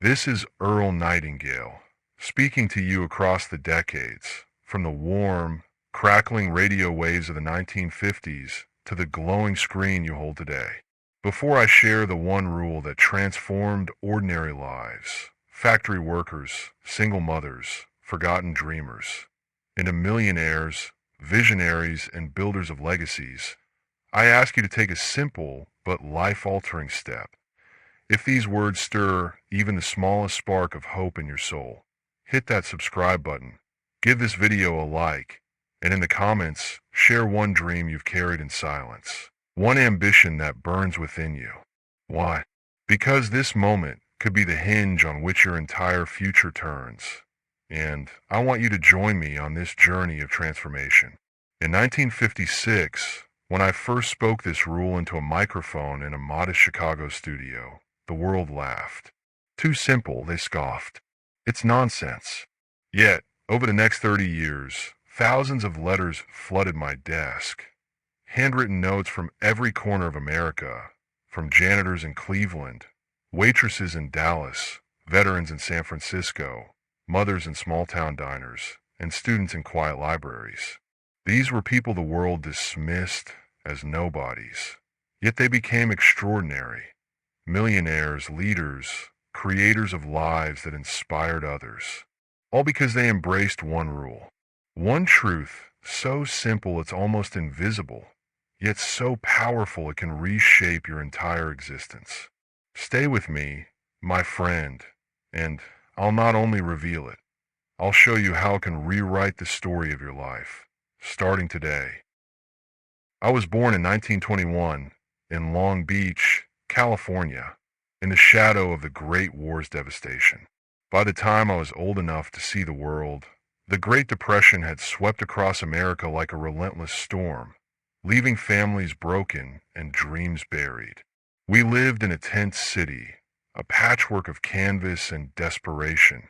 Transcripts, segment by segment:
This is Earl Nightingale, speaking to you across the decades, from the warm, crackling radio waves of the 1950s to the glowing screen you hold today. Before I share the one rule that transformed ordinary lives, factory workers, single mothers, forgotten dreamers, into millionaires, visionaries, and builders of legacies, I ask you to take a simple but life-altering step. If these words stir even the smallest spark of hope in your soul, hit that subscribe button, give this video a like, and in the comments, share one dream you've carried in silence, one ambition that burns within you. Why? Because this moment could be the hinge on which your entire future turns. And I want you to join me on this journey of transformation. In 1956, when I first spoke this rule into a microphone in a modest Chicago studio, the world laughed. Too simple, they scoffed. It's nonsense. Yet, over the next 30 years, thousands of letters flooded my desk. Handwritten notes from every corner of America, from janitors in Cleveland, waitresses in Dallas, veterans in San Francisco, mothers in small-town diners, and students in quiet libraries. These were people the world dismissed as nobodies. Yet they became extraordinary. Millionaires, leaders, creators of lives that inspired others. All because they embraced one rule. One truth, so simple it's almost invisible, yet so powerful it can reshape your entire existence. Stay with me, my friend, and I'll not only reveal it, I'll show you how it can rewrite the story of your life, starting today. I was born in 1921 in Long Beach, California, in the shadow of the Great War's devastation. By the time I was old enough to see the world, the Great Depression had swept across America like a relentless storm, leaving families broken and dreams buried. We lived in a tent city, a patchwork of canvas and desperation,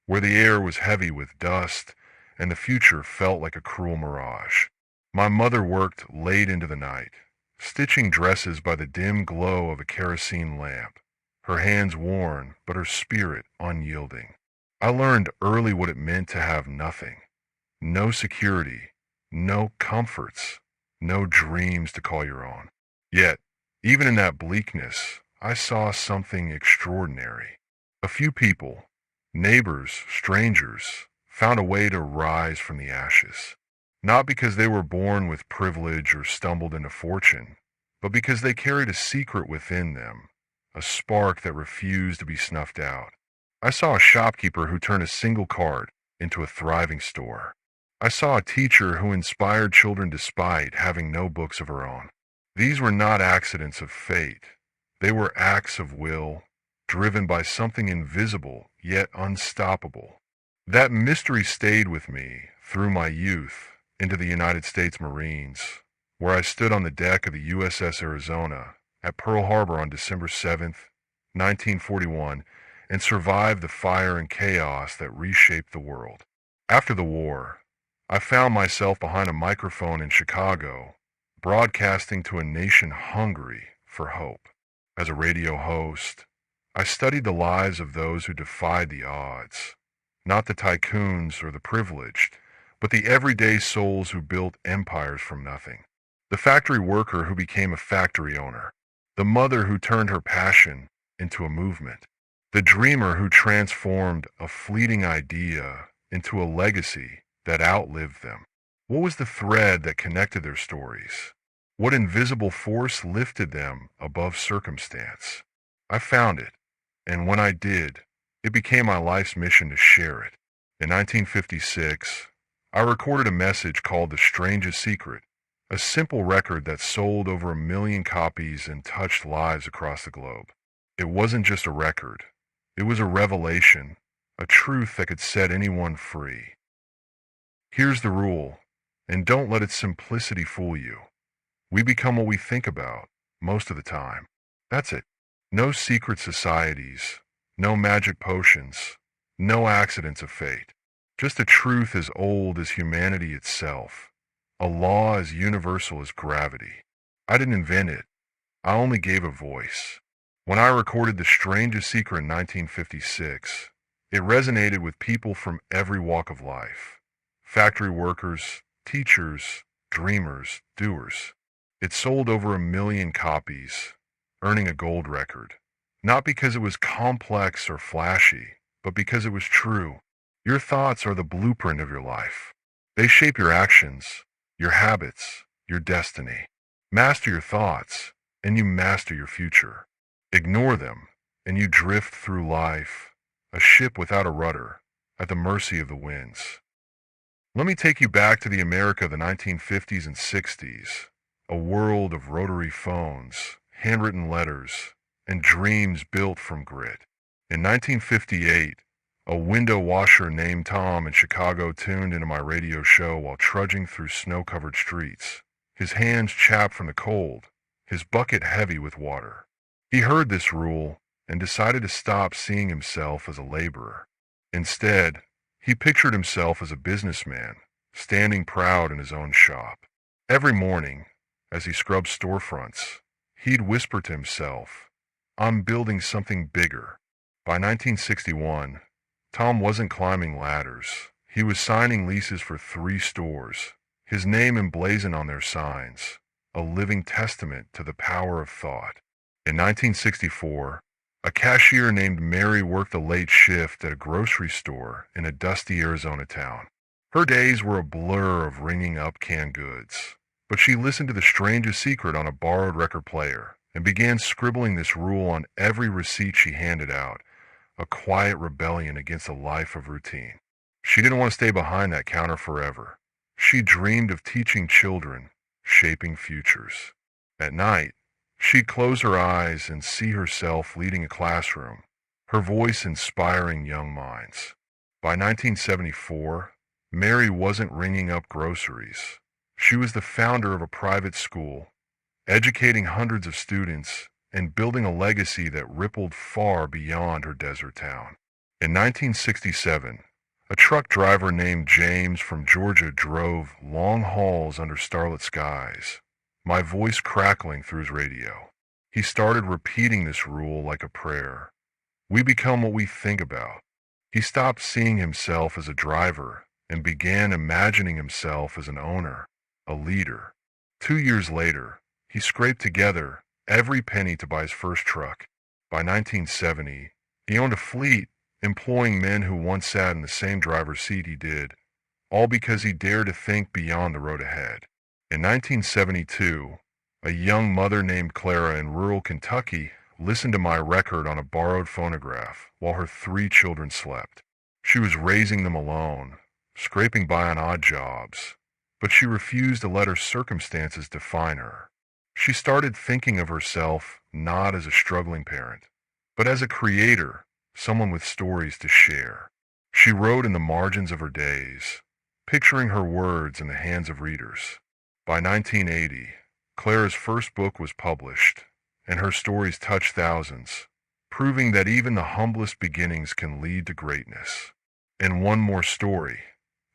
where the air was heavy with dust and the future felt like a cruel mirage. My mother worked late into the night, stitching dresses by the dim glow of a kerosene lamp, her hands worn but her spirit unyielding. I learned early what it meant to have nothing. No security, no comforts, no dreams to call your own. Yet, even in that bleakness, I saw something extraordinary. A few people, neighbors, strangers, found a way to rise from the ashes. Not because they were born with privilege or stumbled into fortune, but because they carried a secret within them, a spark that refused to be snuffed out. I saw a shopkeeper who turned a single cart into a thriving store. I saw a teacher who inspired children despite having no books of her own. These were not accidents of fate. They were acts of will, driven by something invisible yet unstoppable. That mystery stayed with me through my youth into the United States Marines, where I stood on the deck of the USS Arizona at Pearl Harbor on December 7th, 1941, and survived the fire and chaos that reshaped the world. After the war, I found myself behind a microphone in Chicago, broadcasting to a nation hungry for hope. As a radio host, I studied the lives of those who defied the odds, not the tycoons or the privileged, but the everyday souls who built empires from nothing. The factory worker who became a factory owner, the mother who turned her passion into a movement, the dreamer who transformed a fleeting idea into a legacy that outlived them. What was the thread that connected their stories? What invisible force lifted them above circumstance? I found it, and when I did, it became my life's mission to share it. In 1956, I recorded a message called The Strangest Secret, a simple record that sold over 1 million copies and touched lives across the globe. It wasn't just a record. It was a revelation, a truth that could set anyone free. Here's the rule, and don't let its simplicity fool you. We become what we think about, most of the time. That's it. No secret societies, no magic potions, no accidents of fate. Just a truth as old as humanity itself, a law as universal as gravity. I didn't invent it. I only gave a voice. When I recorded The Strangest Secret in 1956, it resonated with people from every walk of life. Factory workers, teachers, dreamers, doers. It sold over 1 million copies, earning a gold record. Not because it was complex or flashy, but because it was true. Your thoughts are the blueprint of your life. They shape your actions, your habits, your destiny. Master your thoughts, and you master your future. Ignore them, and you drift through life, a ship without a rudder, at the mercy of the winds. Let me take you back to the America of the 1950s and 60s, a world of rotary phones, handwritten letters, and dreams built from grit. In 1958, a window washer named Tom in Chicago tuned into my radio show while trudging through snow-covered streets, his hands chapped from the cold, his bucket heavy with water. He heard this rule and decided to stop seeing himself as a laborer. Instead, he pictured himself as a businessman, standing proud in his own shop. Every morning, as he scrubbed storefronts, he'd whisper to himself, "I'm building something bigger." By 1961, Tom wasn't climbing ladders. He was signing leases for 3 stores, his name emblazoned on their signs, a living testament to the power of thought. In 1964, a cashier named Mary worked a late shift at a grocery store in a dusty Arizona town. Her days were a blur of ringing up canned goods, but she listened to The Strangest Secret on a borrowed record player and began scribbling this rule on every receipt she handed out, a quiet rebellion against a life of routine. She didn't want to stay behind that counter forever. She dreamed of teaching children, shaping futures. At night, she'd close her eyes and see herself leading a classroom, her voice inspiring young minds. By 1974, Mary wasn't ringing up groceries. She was the founder of a private school, educating hundreds of students and building a legacy that rippled far beyond her desert town. In 1967, a truck driver named James from Georgia drove long hauls under starlit skies, my voice crackling through his radio. He started repeating this rule like a prayer. We become what we think about. He stopped seeing himself as a driver and began imagining himself as an owner, a leader. 2 years later, he scraped together every penny to buy his first truck. By 1970, he owned a fleet, employing men who once sat in the same driver's seat he did, all because he dared to think beyond the road ahead. In 1972, a young mother named Clara in rural Kentucky listened to my record on a borrowed phonograph while her 3 children slept. She was raising them alone, scraping by on odd jobs, but she refused to let her circumstances define her. She started thinking of herself not as a struggling parent, but as a creator, someone with stories to share. She wrote in the margins of her days, picturing her words in the hands of readers. By 1980, Clara's first book was published, and her stories touched thousands, proving that even the humblest beginnings can lead to greatness. And one more story.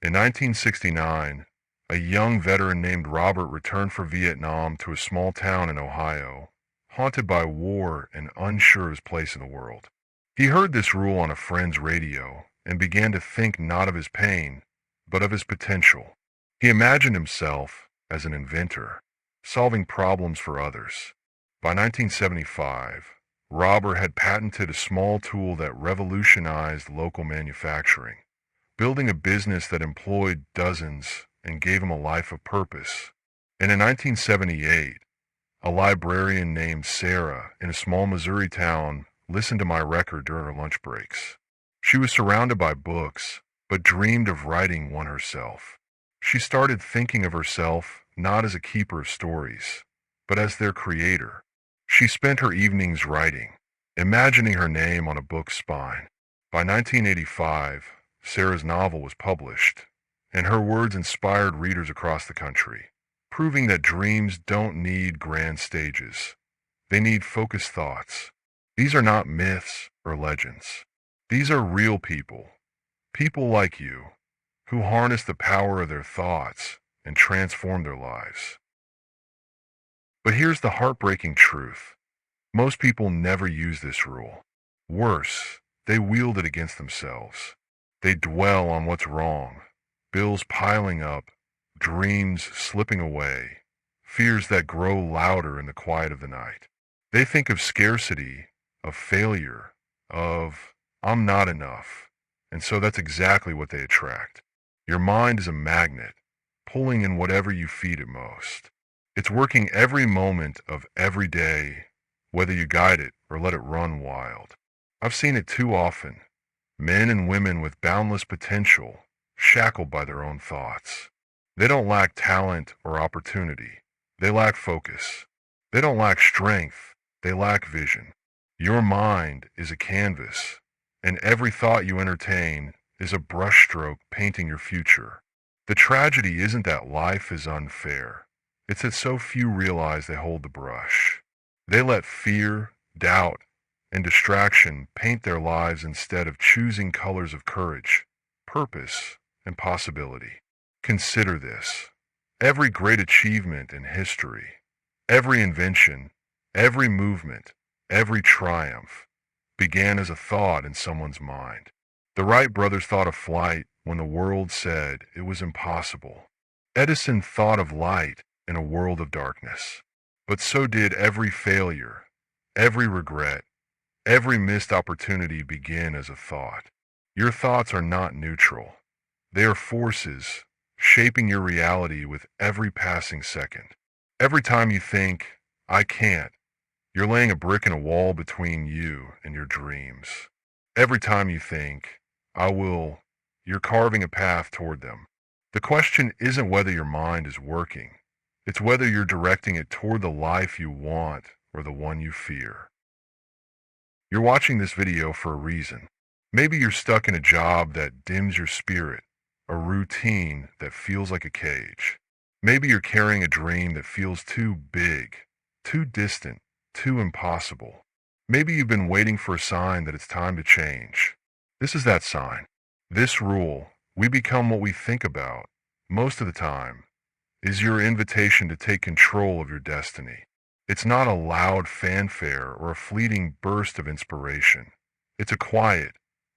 In 1969, a young veteran named Robert returned from Vietnam to a small town in Ohio, haunted by war and unsure of his place in the world. He heard this rule on a friend's radio and began to think not of his pain, but of his potential. He imagined himself as an inventor, solving problems for others. By 1975, Robert had patented a small tool that revolutionized local manufacturing, building a business that employed dozens and gave him a life of purpose. And in 1978, a librarian named Sarah in a small Missouri town listened to my record during her lunch breaks. She was surrounded by books, but dreamed of writing one herself. She started thinking of herself not as a keeper of stories, but as their creator. She spent her evenings writing, imagining her name on a book's spine. By 1985, Sarah's novel was published, and her words inspired readers across the country, proving that dreams don't need grand stages. They need focused thoughts. These are not myths or legends. These are real people, people like you, who harness the power of their thoughts and transform their lives. But here's the heartbreaking truth. Most people never use this rule. Worse, they wield it against themselves. They dwell on what's wrong, bills piling up, dreams slipping away, fears that grow louder in the quiet of the night. They think of scarcity, of failure, of I'm not enough, and so that's exactly what they attract. Your mind is a magnet, pulling in whatever you feed it most. It's working every moment of every day, whether you guide it or let it run wild. I've seen it too often. Men and women with boundless potential, shackled by their own thoughts. They don't lack talent or opportunity. They lack focus. They don't lack strength. They lack vision. Your mind is a canvas, and every thought you entertain is a brushstroke painting your future. The tragedy isn't that life is unfair. It's that so few realize they hold the brush. They let fear, doubt, and distraction paint their lives instead of choosing colors of courage, purpose, and possibility. Consider this. Every great achievement in history, every invention, every movement, every triumph began as a thought in someone's mind. The Wright brothers thought of flight when the world said it was impossible. Edison thought of light in a world of darkness. But so did every failure, every regret, every missed opportunity begin as a thought. Your thoughts are not neutral. They are forces shaping your reality with every passing second. Every time you think, I can't, you're laying a brick in a wall between you and your dreams. Every time you think, I will, you're carving a path toward them. The question isn't whether your mind is working. It's whether you're directing it toward the life you want or the one you fear. You're watching this video for a reason. Maybe you're stuck in a job that dims your spirit, a routine that feels like a cage. Maybe you're carrying a dream that feels too big, too distant, too impossible. Maybe you've been waiting for a sign that it's time to change. This is that sign. This rule, we become what we think about, most of the time, is your invitation to take control of your destiny. It's not a loud fanfare or a fleeting burst of inspiration. It's a quiet,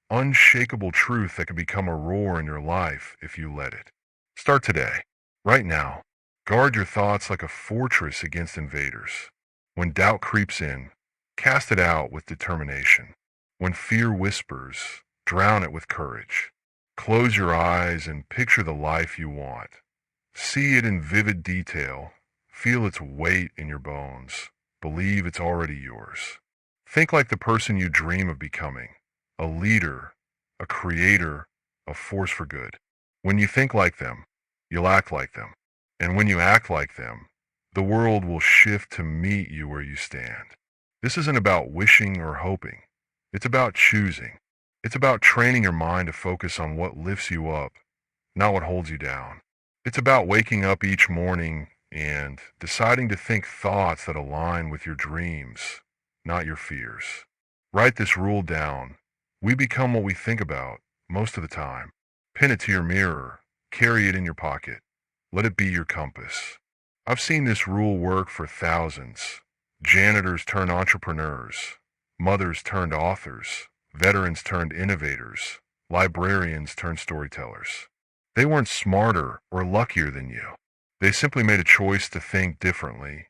unshakable truth that can become a roar in your life if you let it. Start today, right now. Guard your thoughts like a fortress against invaders. When doubt creeps in, cast it out with determination. When fear whispers, drown it with courage. Close your eyes and picture the life you want. See it in vivid detail. Feel its weight in your bones. Believe it's already yours. Think like the person you dream of becoming. A leader, a creator, a force for good. When you think like them, you'll act like them. And when you act like them, the world will shift to meet you where you stand. This isn't about wishing or hoping. It's about choosing. It's about training your mind to focus on what lifts you up, not what holds you down. It's about waking up each morning and deciding to think thoughts that align with your dreams, not your fears. Write this rule down. We become what we think about most of the time. Pin it to your mirror. Carry it in your pocket. Let it be your compass. I've seen this rule work for thousands. Janitors turned entrepreneurs. Mothers turned authors. Veterans turned innovators. Librarians turned storytellers. They weren't smarter or luckier than you. They simply made a choice to think differently,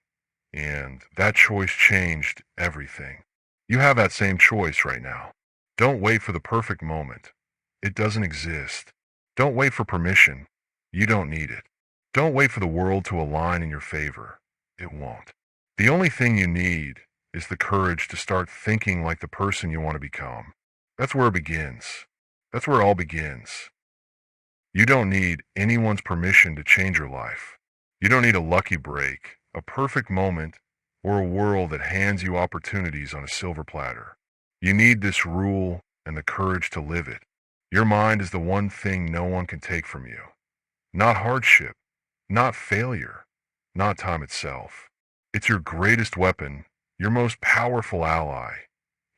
and that choice changed everything. You have that same choice right now. Don't wait for the perfect moment. It doesn't exist. Don't wait for permission. You don't need it. Don't wait for the world to align in your favor. It won't. The only thing you need is the courage to start thinking like the person you want to become. That's where it begins. That's where it all begins. You don't need anyone's permission to change your life. You don't need a lucky break, a perfect moment, or a world that hands you opportunities on a silver platter. You need this rule and the courage to live it. Your mind is the one thing no one can take from you. Not hardship, not failure, not time itself. It's your greatest weapon, your most powerful ally,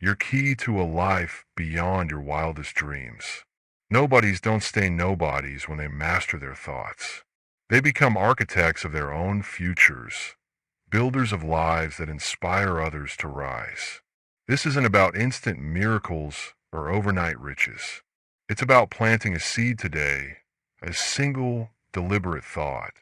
your key to a life beyond your wildest dreams. Nobodies don't stay nobodies when they master their thoughts. They become architects of their own futures. builders of lives that inspire others to rise. This isn't about instant miracles or overnight riches. It's about planting a seed today, a single deliberate thought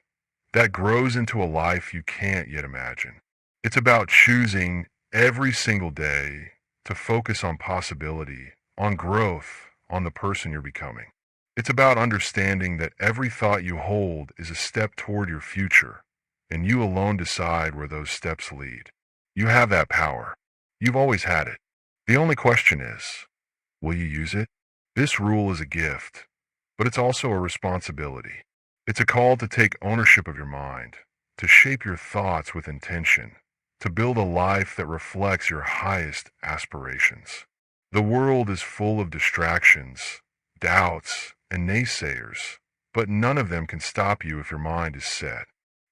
that grows into a life you can't yet imagine. It's about choosing every single day to focus on possibility, on growth, on the person you're becoming. It's about understanding that every thought you hold is a step toward your future, and you alone decide where those steps lead. You have that power. You've always had it. The only question is, will you use it? This rule is a gift, but it's also a responsibility. It's a call to take ownership of your mind, to shape your thoughts with intention, to build a life that reflects your highest aspirations. The world is full of distractions, doubts, and naysayers, but none of them can stop you if your mind is set.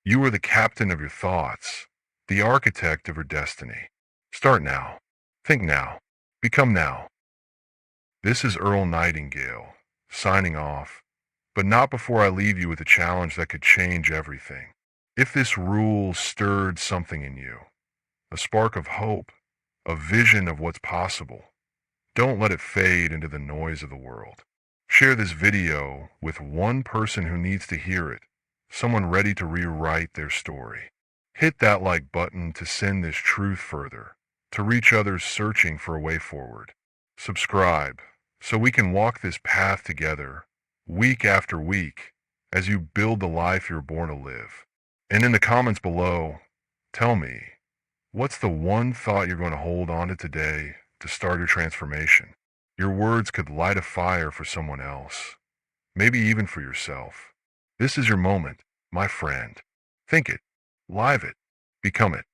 You are the captain of your thoughts, the architect of your destiny. Start now. Think now. Become now. This is Earl Nightingale, signing off, but not before I leave you with a challenge that could change everything. If this rule stirred something in you, a spark of hope, a vision of what's possible, don't let it fade into the noise of the world. Share this video with one person who needs to hear it, someone ready to rewrite their story. Hit that like button to send this truth further, to reach others searching for a way forward. Subscribe so we can walk this path together, week after week, as you build the life you're born to live. And in the comments below, tell me, what's the one thought you're going to hold on to today to start your transformation? Your words could light a fire for someone else, maybe even for yourself. This is your moment, my friend. Think it, live it, become it.